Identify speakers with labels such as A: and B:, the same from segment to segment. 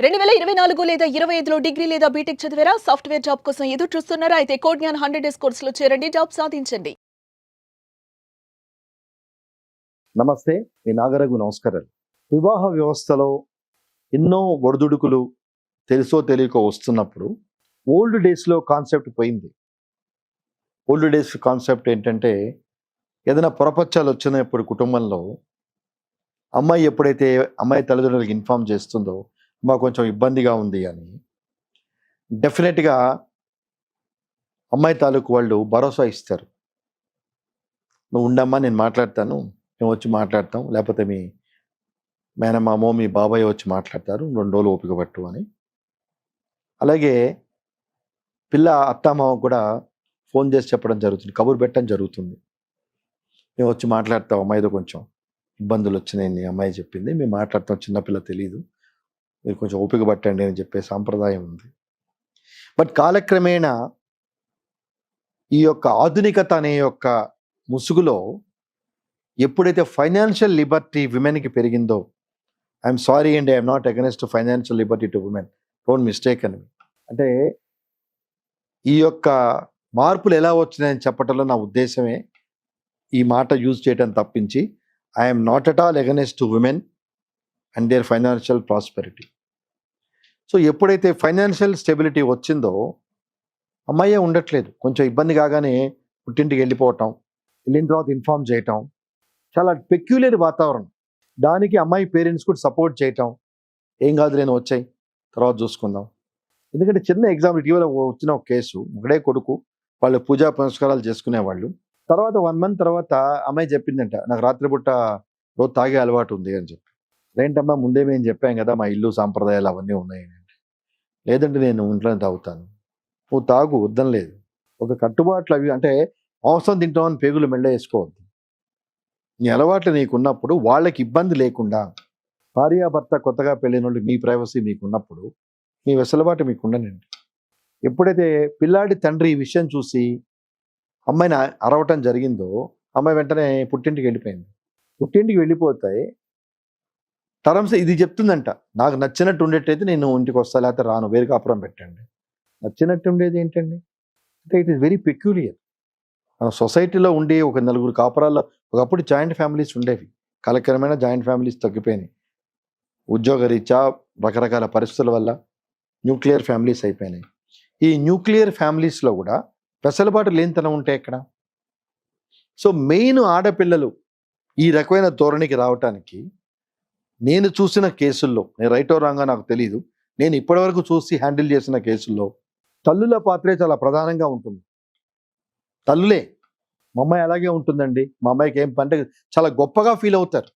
A: 2024 లేదా 25లో డిగ్రీ లేదా బీటెక్ చదివారా? సాఫ్ట్‌వేర్ జాబ్ కోసం ఎదురు చూస్తున్నారా? అయితే కోడ్ జ్ఞాన్ 100 డేస్ కోర్సులో చేరండి. జాబ్ సాధించండి.
B: నమస్తే, మీ నాగరఘు నమస్కారాలు. వివాహ వ్యవస్థలో ఎన్నో ఒడిదుడుకులు తెలుసో తెలియకో వస్తున్నప్పుడు ఓల్డ్ డేస్లో కాన్సెప్ట్ పోయింది. ఓల్డ్ డేస్ కాన్సెప్ట్ ఏంటంటే, ఏదైనా పొరపచ్చాలు వచ్చినప్పుడు కుటుంబంలో అమ్మాయి ఎప్పుడైతే అమ్మాయి తల్లిదండ్రులకు ఇన్ఫార్మ్ చేస్తుందో, మాకు కొంచెం ఇబ్బందిగా ఉంది అని, డెఫినెట్గా అమ్మాయి తాలూకు వాళ్ళు భరోసా ఇస్తారు. నువ్వు ఉండమ్మా, నేను మాట్లాడతాను, మేము వచ్చి మాట్లాడతాం, లేకపోతే మీ మేనమామో మీ బాబాయ్ వచ్చి మాట్లాడతారు, 2 రోజులు ఓపిక పట్టు అని. అలాగే పిల్ల అత్తామామ కూడా ఫోన్ చేసి చెప్పడం జరుగుతుంది, కబురు పెట్టడం జరుగుతుంది. మేము వచ్చి మాట్లాడతాం, అమ్మాయితో కొంచెం ఇబ్బందులు వచ్చినాయని అమ్మాయి చెప్పింది, మేము మాట్లాడతాం, చిన్నపిల్ల తెలియదు, మీరు కొంచెం ఓపిక పట్టండి అని చెప్పే సాంప్రదాయం ఉంది. బట్ కాలక్రమేణా ఈ యొక్క ఆధునికత అనే యొక్క ముసుగులో ఎప్పుడైతే ఫైనాన్షియల్ లిబర్టీ విమెన్కి పెరిగిందో, I'm sorry and I'm not against financial Liberty to women, don't mistake అని. అంటే ఈ యొక్క మార్పులు ఎలా వచ్చినాయని చెప్పటంలో నా ఉద్దేశమే ఈ మాట యూజ్ చేయడం తప్పించి, I'm not at all against to women and their financial prosperity. So ఎప్పుడైతే ఫైనాన్షియల్ స్టెబిలిటీ వచ్చిందో, అమ్మాయే ఉండట్లేదు, కొంచెం ఇబ్బంది కాగానే పుట్టింటికి వెళ్ళిపోవటం, వెళ్ళిన తర్వాత ఇన్ఫార్మ్ చేయటం, చాలా పెక్యులర్ వాతావరణం. దానికి అమ్మాయి పేరెంట్స్ కూడా సపోర్ట్ చేయటం, ఏం కాదు నేను వచ్చాయి తర్వాత చూసుకుందాం. ఎందుకంటే చిన్న ఎగ్జాంపుల్, ఇటీవల వచ్చిన ఒక కేసు, ఒకడే కొడుకు, వాళ్ళు పూజా పునస్కారాలు చేసుకునేవాళ్ళు. తర్వాత 1 month తర్వాత అమ్మాయి చెప్పిందంట, నాకు రాత్రిపూట రోజు తాగే అలవాటు ఉంది అని చెప్పి. ఏంటమ్మా, ముందే మేము చెప్పాం కదా మా ఇల్లు సాంప్రదాయాలు అవన్నీ ఉన్నాయి. లేదంటే నేను ఇంట్లోనే తాగుతాను. నువ్వు తాగు, వద్దని లేదు. ఒక కట్టుబాట్లు అవి, అంటే మాంసం తింటామని పేగులు మెళ్ళ వేసుకోవద్దు. నీ అలవాట్లు నీకున్నప్పుడు వాళ్ళకి ఇబ్బంది లేకుండా, భార్యాభర్త కొత్తగా పెళ్ళిన వాళ్ళు మీ ప్రైవసీ మీకున్నప్పుడు మీ వెసులుబాటు మీకు ఉండనండి. ఎప్పుడైతే పిల్లాడి తండ్రి ఈ విషయం చూసి అమ్మాయిని అరవటం జరిగిందో, అమ్మాయి వెంటనే పుట్టింటికి వెళ్ళిపోయింది. పుట్టింటికి వెళ్ళిపోతే టర్మ్స్ ఇది చెప్తుందంట, నాకు నచ్చినట్టు ఉండేటైతే నేను ఇంటికి వస్తా, లేకపోతే రాను, వేరే కాపురం పెట్టండి. నచ్చినట్టు ఉండేది ఏంటండి అంటే, ఇట్ ఈస్ వెరీ పెక్యులియర్. మన సొసైటీలో ఉండే ఒక 4 కాపురాల్లో, ఒకప్పుడు జాయింట్ ఫ్యామిలీస్ ఉండేవి, కాలక్రమేణా జాయింట్ ఫ్యామిలీస్ తగ్గిపోయినాయి. ఉద్యోగరీత్యా రకరకాల పరిస్థితుల వల్ల న్యూక్లియర్ ఫ్యామిలీస్ అయిపోయినాయి. ఈ న్యూక్లియర్ ఫ్యామిలీస్లో కూడా వెసలుబాటు లేనితనం ఉంటే ఎక్కడ? సో మెయిన్ ఆడపిల్లలు ఈ రకమైన ధోరణికి రావటానికి నేను చూసిన కేసుల్లో, నేను రైటో రాంగా నాకు తెలియదు, నేను ఇప్పటివరకు చూసి హ్యాండిల్ చేసిన కేసుల్లో తల్లుల పాత్రే చాలా ప్రధానంగా ఉంటుంది. తల్లులే, మా అమ్మాయి అలాగే ఉంటుందండి, మా అమ్మాయికి ఏం పని, చాలా గొప్పగా ఫీల్ అవుతారు.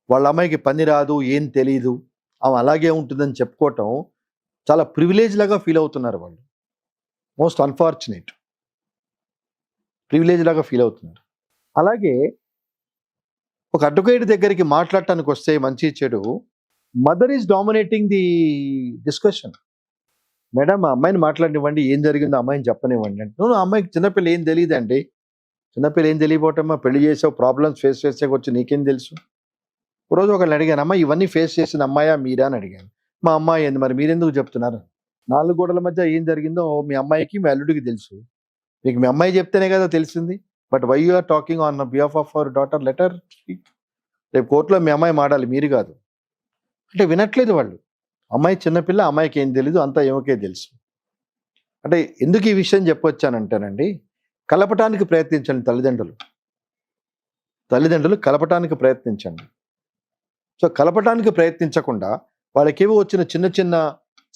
B: వాళ్ళ అమ్మాయికి పని రాదు, ఏం తెలీదు, ఆమె అలాగే ఉంటుందని చెప్పుకోవటం చాలా ప్రివిలేజ్ లాగా ఫీల్ అవుతున్నారు వాళ్ళు. మోస్ట్ అన్ఫార్చునేట్, ప్రివిలేజ్ లాగా ఫీల్ అవుతున్నారు. అలాగే ఒక అడ్వకేట్ దగ్గరికి మాట్లాడటానికి వస్తే మంచి చెడు, mother is dominating the discussion. Madam, ఆ అమ్మాయిని మాట్లాడినివ్వండి, ఏం జరిగిందో అమ్మాయిని చెప్పనివ్వండి అంటే, నువ్వు అమ్మాయికి చిన్నపిల్ల ఏం తెలియదండి. చిన్నపిల్ల ఏం తెలియపోవటమ్మా, పెళ్లి చేసావు, ప్రాబ్లమ్స్ ఫేస్ చేసే వచ్చి నీకేం తెలుసు. రోజు ఒకళ్ళని అడిగాను, అమ్మ ఇవన్నీ ఫేస్ చేసిన అమ్మాయా మీరా అని అడిగాను. మా అమ్మాయి ఏంది, మరి మీరెందుకు చెప్తున్నారు? 4 గోడల మధ్య ఏం జరిగిందో మీ అమ్మాయికి మీ అల్లుడికి తెలుసు, మీకు మీ అమ్మాయి చెప్తేనే కదా తెలిసింది. But why you are talking on behalf of our daughter, let her speak. రేపు కోర్టులో మీ అమ్మాయి మాడాలి, మీరు కాదు. అంటే వినట్లేదు వాళ్ళు. అమ్మాయి చిన్నపిల్ల, అమ్మాయికి ఏం తెలీదు, అంతా ఏమోకే తెలుసు. అంటే ఎందుకు ఈ విషయం చెప్పొచ్చానంటేనండి, కలపటానికి ప్రయత్నించండి తల్లిదండ్రులు కలపటానికి ప్రయత్నించండి. సో కలపటానికి ప్రయత్నించకుండా వాళ్ళకేవో వచ్చిన చిన్న చిన్న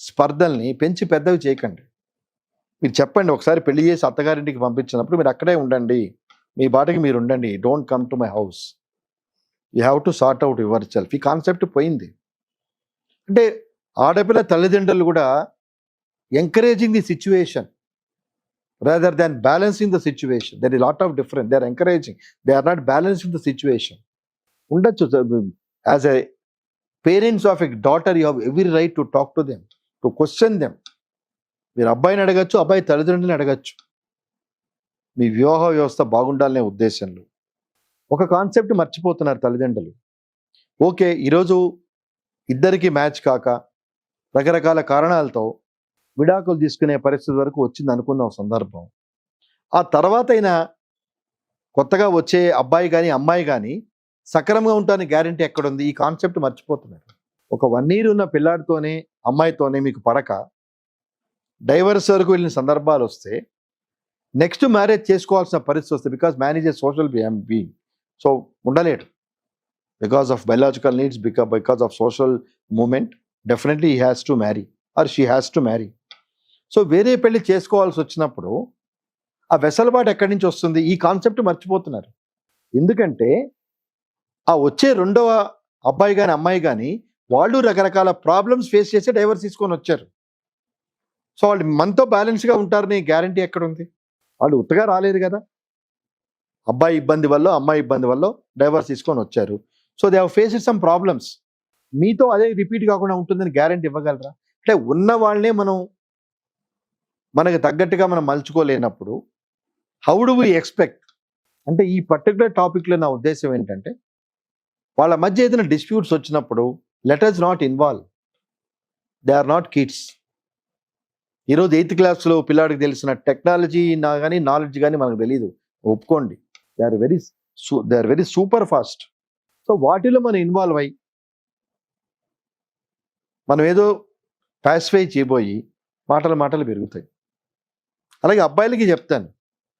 B: స్పర్ధల్ని పెంచి పెద్దవి చేయకండి. మీరు చెప్పండి, ఒకసారి పెళ్లి చేసి అత్తగారింటికి పంపించినప్పుడు మీరు అక్కడే ఉండండి, మీ బాటకి మీరు ఉండండి, don't come to my house, you have to sort out yourself. ఈ కాన్సెప్ట్ పోయింది. అంటే ఆడపిల్ల తల్లిదండ్రులు కూడా encouraging the situation rather than balancing the situation. There is lot of difference. They are encouraging, they are not balancing the situation. ఉండొచ్చు, as a parents of a daughter you have every right to talk to them, to question them. మీరు అబ్బాయిని అడగచ్చు, అబ్బాయి తల్లిదండ్రులని అడగచ్చు, మీ వివాహ వ్యవస్థ బాగుండాలనే ఉద్దేశంలో. ఒక కాన్సెప్ట్ మర్చిపోతున్నారు తల్లిదండ్రులు. ఓకే, ఈరోజు ఇద్దరికి మ్యాచ్ కాక రకరకాల కారణాలతో విడాకులు తీసుకునే పరిస్థితి వరకు వచ్చింది అనుకున్న సందర్భం. ఆ తర్వాత అయినా కొత్తగా వచ్చే అబ్బాయి కానీ అమ్మాయి కానీ సక్రమంగా ఉంటానికి గ్యారంటీ ఎక్కడుంది? ఈ కాన్సెప్ట్ మర్చిపోతున్నారు. ఒక 1 year ఉన్న పిల్లాడితోనే అమ్మాయితోనే మీకు పడక డైవర్స్ వరకు వెళ్ళిన సందర్భాలు వస్తే నెక్స్ట్ మ్యారేజ్ చేసుకోవాల్సిన పరిస్థితి వస్తుంది. Because man is a social being. So ఉండలేడు. Because of biological needs, because of social moment, definitely he has to marry or she has to marry. So వేరే పెళ్లి చేసుకోవాల్సి వచ్చినప్పుడు ఆ వెసలుబాటు ఎక్కడి నుంచి వస్తుంది? ఈ కాన్సెప్ట్ మర్చిపోతున్నారు. ఎందుకంటే ఆ వచ్చే రెండవ అబ్బాయి కానీ అమ్మాయి కానీ వాళ్ళు రకరకాల ప్రాబ్లమ్స్ ఫేస్ చేసి డైవర్స్ తీసుకొని వచ్చారు. సో వాళ్ళు మనతో బ్యాలెన్స్గా ఉంటారని గ్యారంటీ ఎక్కడుంది? వాళ్ళు ఉత్తగా రాలేదు కదా. అబ్బాయి ఇబ్బంది వల్ల అమ్మాయి ఇబ్బంది వల్ల డైవర్స్ తీసుకొని వచ్చారు. So they have faced some problems. మీతో అదే రిపీట్ కాకుండా ఉంటుందని గ్యారంటీ ఇవ్వగలరా? అంటే ఉన్న వాళ్ళనే మనకు తగ్గట్టుగా మనం మలుచుకోలేనప్పుడు హౌ డు వి ఎక్స్పెక్ట్? అంటే ఈ పర్టికులర్ టాపిక్లో నా ఉద్దేశం ఏంటంటే, వాళ్ళ మధ్య ఏదైనా డిస్ప్యూట్స్ వచ్చినప్పుడు let us not involve. They are not kids. ఈరోజు 8th క్లాస్లో పిల్లాడికి తెలిసిన టెక్నాలజీ కానీ నాలెడ్జ్ కానీ మనకు తెలియదు, ఒప్పుకోండి. They are very super fast. So వాటిలో మనం ఇన్వాల్వ్ అయ్యి మనం ఏదో పాసిఫై చేయబోయి మాటలు పెరుగుతాయి. అలాగే అబ్బాయిలకి చెప్తాను,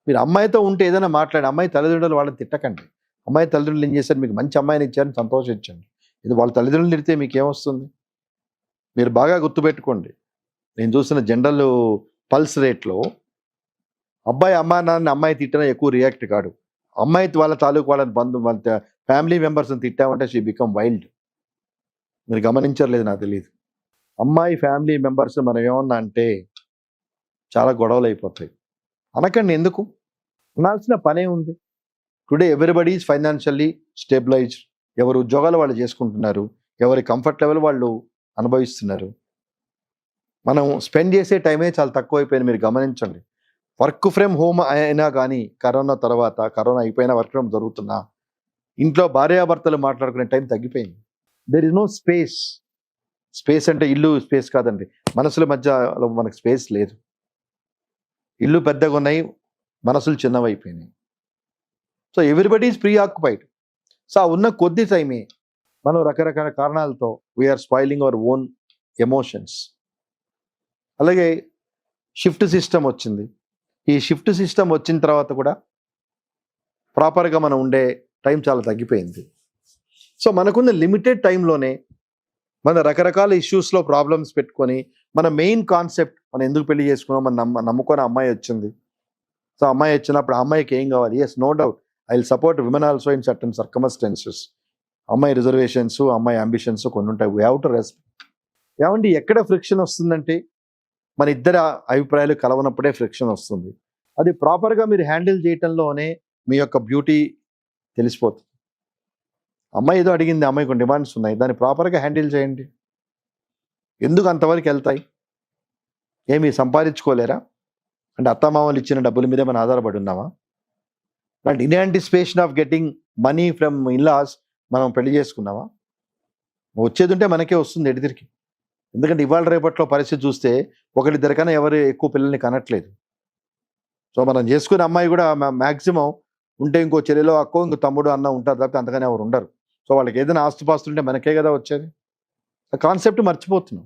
B: మీరు అమ్మాయితో ఉంటే ఏదైనా మాట్లాడి అమ్మాయి తల్లిదండ్రులు వాళ్ళని తిట్టకండి. అమ్మాయి తల్లిదండ్రులు ఏం చేశారు? మీకు మంచి అమ్మాయిని ఇచ్చారని సంతోషించండి. ఇది వాళ్ళ తల్లిదండ్రులు తిడితే మీకు ఏమొస్తుంది? మీరు బాగా గుర్తుపెట్టుకోండి, నేను చూసిన జనరల్ పల్స్ రేట్లో అబ్బాయి అమ్మా నాన్న అమ్మాయి తిట్టినా ఎక్కువ రియాక్ట్ కాడు. అమ్మాయి వాళ్ళ తాలూకు వాళ్ళ వాళ్ళ ఫ్యామిలీ మెంబర్స్ని తిట్టామంటే షీ బికమ్ వైల్డ్. మీరు గమనించలేదు, నాకు తెలియదు. అమ్మాయి ఫ్యామిలీ మెంబర్స్ మనం ఏమన్నా అంటే చాలా గొడవలు అయిపోతాయి. అనకండి, ఎందుకు అనాల్సిన పనే ఉంది. Today everybody is financially stabilised. ఎవరు ఉద్యోగాలు వాళ్ళు చేసుకుంటున్నారు, ఎవరి కంఫర్ట్ లెవెల్ వాళ్ళు అనుభవిస్తున్నారు. మనం స్పెండ్ చేసే టైమే చాలా తక్కువైపోయింది. మీరు గమనించండి, వర్క్ ఫ్రమ్ హోమ్ అయినా కానీ కరోనా తర్వాత, కరోనా అయిపోయినా వర్క్ ఫ్రమ్ జరుగుతున్నా ఇంట్లో భార్యాభర్తలు మాట్లాడుకునే టైం తగ్గిపోయింది. There is no space. Space అంటే ఇల్లు స్పేస్ కాదండి, మనసుల మధ్యలో మనకు స్పేస్ లేదు. ఇల్లు పెద్దగా ఉన్నాయి, మనసులు చిన్నవైపోయినాయి. So everybody is preoccupied. So ఆ ఉన్న కొద్ది టైమే మనం రకరకాల కారణాలతో we are spoiling our own emotions. అలాగే షిఫ్ట్ సిస్టమ్ వచ్చింది. ఈ షిఫ్ట్ సిస్టమ్ వచ్చిన తర్వాత కూడా ప్రాపర్గా మనం ఉండే టైం చాలా తగ్గిపోయింది. సో మనకున్న లిమిటెడ్ టైంలోనే మన రకరకాల ఇష్యూస్లో ప్రాబ్లమ్స్ పెట్టుకొని మన మెయిన్ కాన్సెప్ట్ మనం ఎందుకు పెళ్లి చేసుకున్నాం, మనం నమ్ముకొని అమ్మాయి వచ్చింది. సో అమ్మాయి వచ్చినప్పుడు ఆ అమ్మాయికి ఏం కావాలి? Yes, no doubt, I will support women also in certain circumstances. అమ్మాయి రిజర్వేషన్స్, అమ్మాయి అంబిషన్స్ కొన్ని ఉంటాయి. We have to respect. ఏమండి, ఎక్కడ ఫ్రిక్షన్ వస్తుందంటే మన ఇద్దరి అభిప్రాయాలు కలవనప్పుడే ఫ్రిక్షన్ వస్తుంది. అది ప్రాపర్గా మీరు హ్యాండిల్ చేయటంలోనే మీ యొక్క బ్యూటీ తెలిసిపోతుంది. అమ్మాయి ఏదో అడిగింది, అమ్మాయికి డిమాండ్స్ ఉన్నాయి, దాన్ని ప్రాపర్గా హ్యాండిల్ చేయండి. ఎందుకు అంతవరకు వెళ్తాయి? ఏమి సంపాదించుకోలేరా? అంటే అత్తమామలు ఇచ్చిన డబ్బుల మీదే మనం ఆధారపడి ఉన్నామా? అంటే in anticipation of getting money from in-laws మనం పెళ్లి చేసుకున్నామా? వచ్చేది ఉంటే మనకే వస్తుంది ఎడిదిరికి. ఎందుకంటే ఇవాళ రేపట్లో పరిస్థితి చూస్తే ఒకరిద్దరికన్నా ఎవరు ఎక్కువ పిల్లల్ని కనట్లేదు. సో మనం చేసుకునే అమ్మాయి కూడా మ్యాక్సిమం ఉంటే ఇంకో చెల్లెలో అక్కో ఇంకో తమ్ముడు అన్న ఉంటారు తప్పితే అంతగానే ఎవరు ఉండరు. సో వాళ్ళకి ఏదైనా ఆస్తుపాస్తులు ఉంటే మనకే కదా వచ్చేది. ఆ కాన్సెప్ట్ మర్చిపోతున్నాం.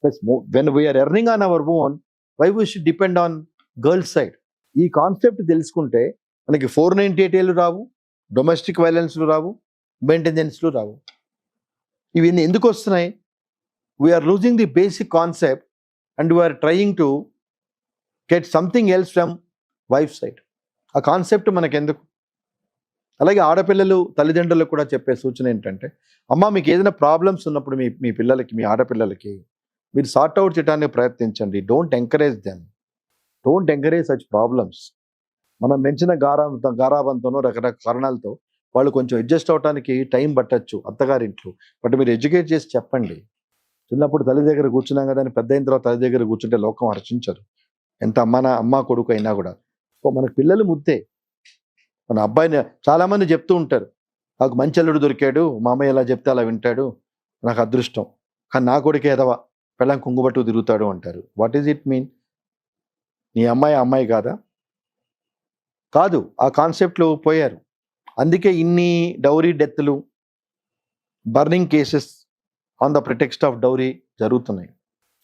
B: Plus when we are earning on our own, why we should depend on girls side. ఈ కాన్సెప్ట్ తెలుసుకుంటే మనకి 498 రావు, డొమెస్టిక్ వైలెన్స్లు రావు, మెయింటెనెన్స్లు రావు. ఇవన్నీ ఎందుకు వస్తున్నాయి? We're losing the basic concept and we're trying to get something else from wife side. ఆ concept మనకెందుకు? అలాగే ఆడపిల్లలు తల్లిదండ్రులకు కూడా చెప్పే సూచన ఏంటంటే, అమ్మ మీకు ఏదైనా ప్రాబ్లమ్స్ ఉన్నప్పుడు మీ పిల్లలకి, మీ ఆడపిల్లలకి మీరు సార్ట్ అవుట్ చేయడానికి ప్రయత్నించండి. Don't encourage them, don't encourage such problems. మనం పెంచిన గారాబంతోనో రకరకాల కారణాలతో వాళ్ళు కొంచెం అడ్జస్ట్ అవడానికి టైం పట్టచ్చు అత్తగారింట్లో. బట్ మీరు ఎడ్యుకేట్ చేసి చెప్పండి. చిన్నప్పుడు తల్లి దగ్గర కూర్చున్నాం కదా అని పెద్ద అయిన తర్వాత తల్లి దగ్గర కూర్చుంటే లోకం హర్షించరు, ఎంత అమ్మ కొడుకు అయినా కూడా. సో మనకు పిల్లలు ముద్దే. మన అబ్బాయిని చాలామంది చెప్తూ ఉంటారు, నాకు మంచి అల్లుడు దొరికాడు, మా అమ్మాయి ఎలా చెప్తే అలా వింటాడు, నాకు అదృష్టం. కానీ నా కొడుకే ఎదవా, పెళ్ళాం కుంగుబట్టు తిరుగుతాడు అంటారు. What is it mean? నీ అమ్మాయి కాదా? కాదు, ఆ కాన్సెప్ట్లో పోయారు. అందుకే ఇన్ని డౌరీ డెత్లు, burning cases on the pretext of dowry జరుగుతున్నాయి.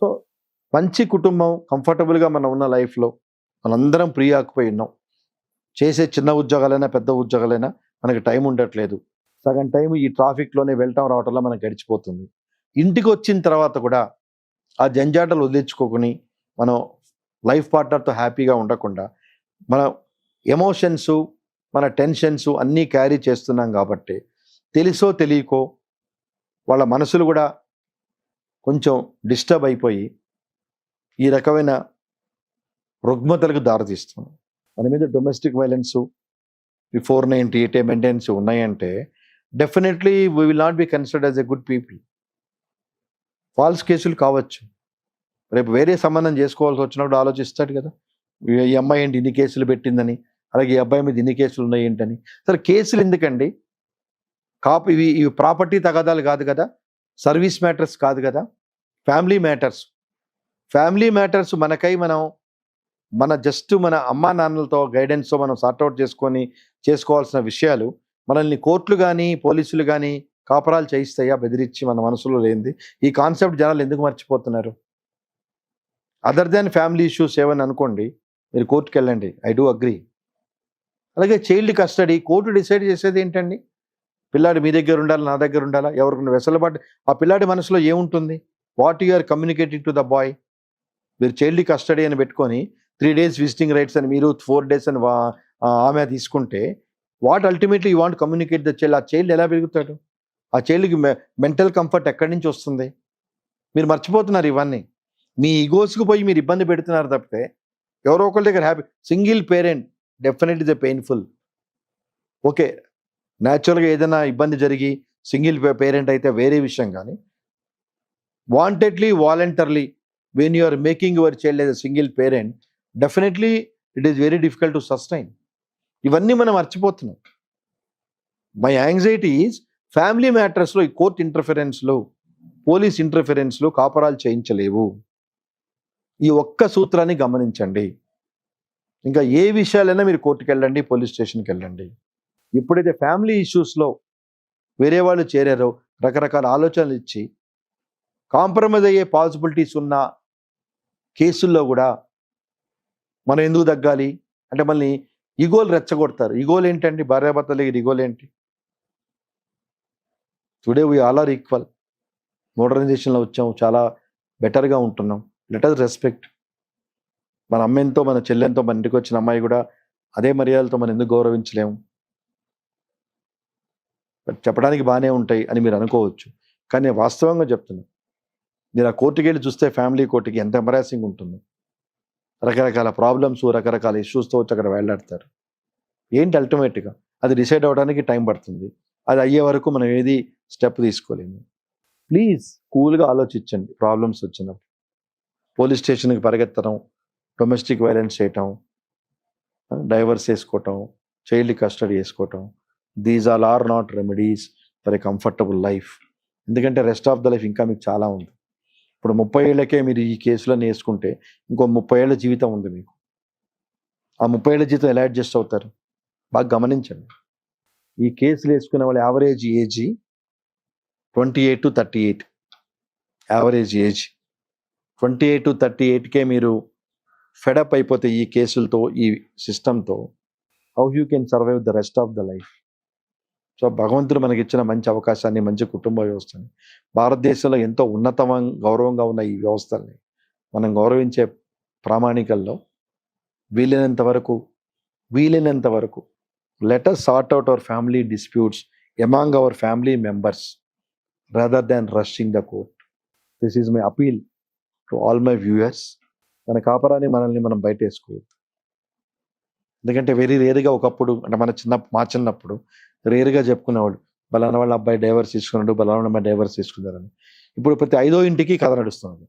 B: సో మంచి కుటుంబం, కంఫర్టబుల్గా మనం ఉన్న లైఫ్లో మనందరం ఫ్రీ ఆకుపోయి ఉన్నాం. చేసే చిన్న ఉద్యోగాలైనా పెద్ద ఉద్యోగాలైనా మనకి టైం ఉండట్లేదు. సగం టైం ఈ ట్రాఫిక్లోనే వెళ్ళటం రావటంలో మనకు గడిచిపోతుంది. ఇంటికి వచ్చిన తర్వాత కూడా ఆ జంజాటలు వదిలించుకోకుని మనం లైఫ్ పార్ట్నర్తో హ్యాపీగా ఉండకుండా మన ఎమోషన్స్, మన టెన్షన్స్ అన్నీ క్యారీ చేస్తున్నాం కాబట్టి తెలుసో తెలియకో వాళ్ళ మనసులు కూడా కొంచెం డిస్టర్బ్ అయిపోయి ఈ రకమైన రుగ్మతలకు దారితీస్తుంది. మన మీద డొమెస్టిక్ వైలెన్స్, ఈ 498 మెయింటెనెన్స్ ఉన్నాయంటే definitely we will not be considered as a good people. False కేసులు కావచ్చు, రేపు వేరే సంబంధం చేసుకోవాల్సి వచ్చినప్పుడు ఆలోచిస్తాడు కదా, ఈ అమ్మాయి ఏంటి ఇన్ని కేసులు పెట్టిందని, అలాగే ఈ అబ్బాయి మీద ఇన్ని కేసులు ఉన్నాయి ఏంటని. సరే కేసులు ఎందుకండి? ఇవి ప్రాపర్టీ తగాదాలు కాదు కదా, సర్వీస్ మ్యాటర్స్ కాదు కదా, ఫ్యామిలీ మ్యాటర్స్ మనకై మన జస్ట్ మన అమ్మా నాన్నలతో గైడెన్స్తో మనం సార్ట్అవుట్ చేసుకోవాల్సిన విషయాలు మనల్ని కోర్టులు కానీ పోలీసులు కానీ కాపరాలు చేయిస్తాయా బెదిరించి? మన మనసులో లేనిది ఈ కాన్సెప్ట్ జనాలు ఎందుకు మర్చిపోతున్నారు? అదర్ దాన్ ఫ్యామిలీ ఇష్యూస్ ఏమని అనుకోండి, మీరు కోర్టుకి వెళ్ళండి, ఐ డూ అగ్రీ. అలాగే చైల్డ్ కస్టడీ కోర్టు డిసైడ్ చేసేది ఏంటండి? పిల్లాడు మీ దగ్గర ఉండాలా, నా దగ్గర ఉండాలా, ఎవరికి వెసలుబాటు ఆ పిల్లాడి మనసులో ఏముంటుంది? What you are communicating to the boy? మీరు చైల్డ్ కస్టడీ అని పెట్టుకొని 3 days విజిటింగ్ రైట్స్ అని మీరు 4 days అని ఆమె తీసుకుంటే what ultimately you want communicate the child? ఆ చైల్డ్ ఎలా పెరుగుతాడు? ఆ చైల్డ్కి మెంటల్ కంఫర్ట్ ఎక్కడి నుంచి వస్తుంది? మీరు మర్చిపోతున్నారు ఇవన్నీ. మీ ఈగోస్కి పోయి మీరు ఇబ్బంది పెడుతున్నారు తప్పితే ఎవరో ఒకరి దగ్గర happy. Single parent definitely the painful. Okay, న్యాచురల్గా ఏదైనా ఇబ్బంది జరిగి సింగిల్ పేరెంట్ అయితే వేరే విషయం, కానీ wantedly voluntarily when you are making your child as a single parent, definitely it is very difficult to sustain. ఇవన్నీ మనం మర్చిపోతున్నాం. మై యాంగ్జైటీ ఈజ్ ఫ్యామిలీ మ్యాటర్స్లో ఈ కోర్ట్ ఇంటర్ఫరెన్స్లో, పోలీస్ ఇంటర్ఫరెన్స్లో కాపరాలు చేయించలేవు. ఈ ఒక్క సూత్రాన్ని గమనించండి. ఇంకా ఏ విషయాలైనా మీరు కోర్టుకి వెళ్ళండి, పోలీస్ స్టేషన్కి వెళ్ళండి. ఎప్పుడైతే ఫ్యామిలీ ఇష్యూస్లో వేరే వాళ్ళు చేరారో రకరకాల ఆలోచనలు ఇచ్చి కాంప్రమైజ్ అయ్యే పాసిబిలిటీస్ ఉన్న కేసుల్లో కూడా మనం ఎందుకు తగ్గాలి అంటే మళ్ళీ ఈగోలు రెచ్చగొడతారు. ఈగోలు ఏంటండి? భార్యాభర్తల దగ్గర ఈగోలు ఏంటి? Today we all are equal. మోడర్నైజేషన్లో వచ్చాము, చాలా బెటర్గా ఉంటున్నాం. Let us respect. మన అమ్మెంతో మన చెల్లెంతో మన ఇంటికి వచ్చిన అమ్మాయి కూడా అదే మర్యాదలతో మనం ఎందుకు గౌరవించలేము? చెప్పడానికి బాగానే ఉంటాయి అని మీరు అనుకోవచ్చు, కానీ వాస్తవంగా చెప్తున్నాను. మీరు ఆ కోర్టుకి వెళ్ళి చూస్తే ఫ్యామిలీ కోర్టుకి ఎంత ఎంబరాసింగ్ ఉంటుందో. రకరకాల ప్రాబ్లమ్స్, రకరకాల ఇష్యూస్తో వచ్చి అక్కడ వెళ్ళాడతారు. ఏంటి అల్టిమేట్గా అది డిసైడ్ అవ్వడానికి టైం పడుతుంది. అది అయ్యే వరకు మనం ఏది స్టెప్ తీసుకోలేము. ప్లీజ్ కూల్గా ఆలోచించండి. ప్రాబ్లమ్స్ వచ్చినప్పుడు పోలీస్ స్టేషన్కి పరిగెత్తడం, డొమెస్టిక్ వైలెన్స్ చేయటం, డైవర్స్ వేసుకోవటం, చైల్డ్ కస్టడీ వేసుకోవటం, these are not remedies for a comfortable life. ఎందుకంటే రెస్ట్ ఆఫ్ ద లైఫ్ ఇంకా మీకు చాలా ఉంది. ఇప్పుడు 30 ఏళ్ళకే మీరు ఈ కేసులన్నీ వేసుకుంటే ఇంకో 30 ఏళ్ళ జీవితం ఉంది మీకు. ఆ 30 ఏళ్ళ జీవితం ఎలా అడ్జస్ట్ అవుతారు? బాగా గమనించండి. ఈ కేసులు వేసుకునే వాళ్ళ average age 28 to 38. Average age 28 to 38కే మీరు ఫెడప్ అయిపోతే ఈ కేసులతో, ఈ సిస్టంతో, how you can survive the rest of the life? So భగవంతుడు మనకి ఇచ్చిన మంచి అవకాశాన్ని, మంచి కుటుంబ వ్యవస్థని, భారతదేశంలో ఎంతో గౌరవంగా ఉన్న ఈ వ్యవస్థల్ని మనం గౌరవించే ప్రామాణికల్లో వీలైనంత వరకు let us sort out our family disputes among our family members rather than rushing the court. This is my appeal to all my viewers. మన కాపరాన్ని మనల్ని మనం బయట వేసుకోవద్దు. ఎందుకంటే వెరీ రేరుగా ఒకప్పుడు అంటే మా చిన్నప్పుడు రేరుగా చెప్పుకునేవాళ్ళు, బలానా వాళ్ళ అబ్బాయి డైవర్స్ తీసుకున్నాడు, బలానా అమ్మాయి డైవర్స్ తీసుకున్నారని. ఇప్పుడు ప్రతి 5వ ఇంటికి కథ నడుస్తుంది.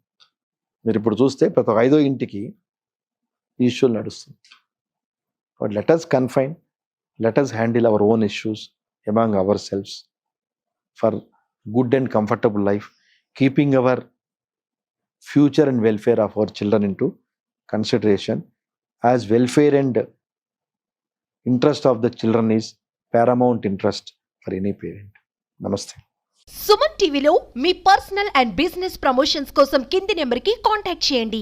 B: మీరు ఇప్పుడు చూస్తే ప్రతి 5వ ఇంటికి ఈ ఇష్యూలు నడుస్తుంది. But let us confine, let us handle our own issues among our selfs for good and comfortable life, keeping our future and welfare of our children into consideration, as welfare and interest of the children is paramount interest for any parent. Namaste.
C: Suman టీవీలో మీ personal and business promotions కోసం కింది నెంబర్కి contact చేయండి.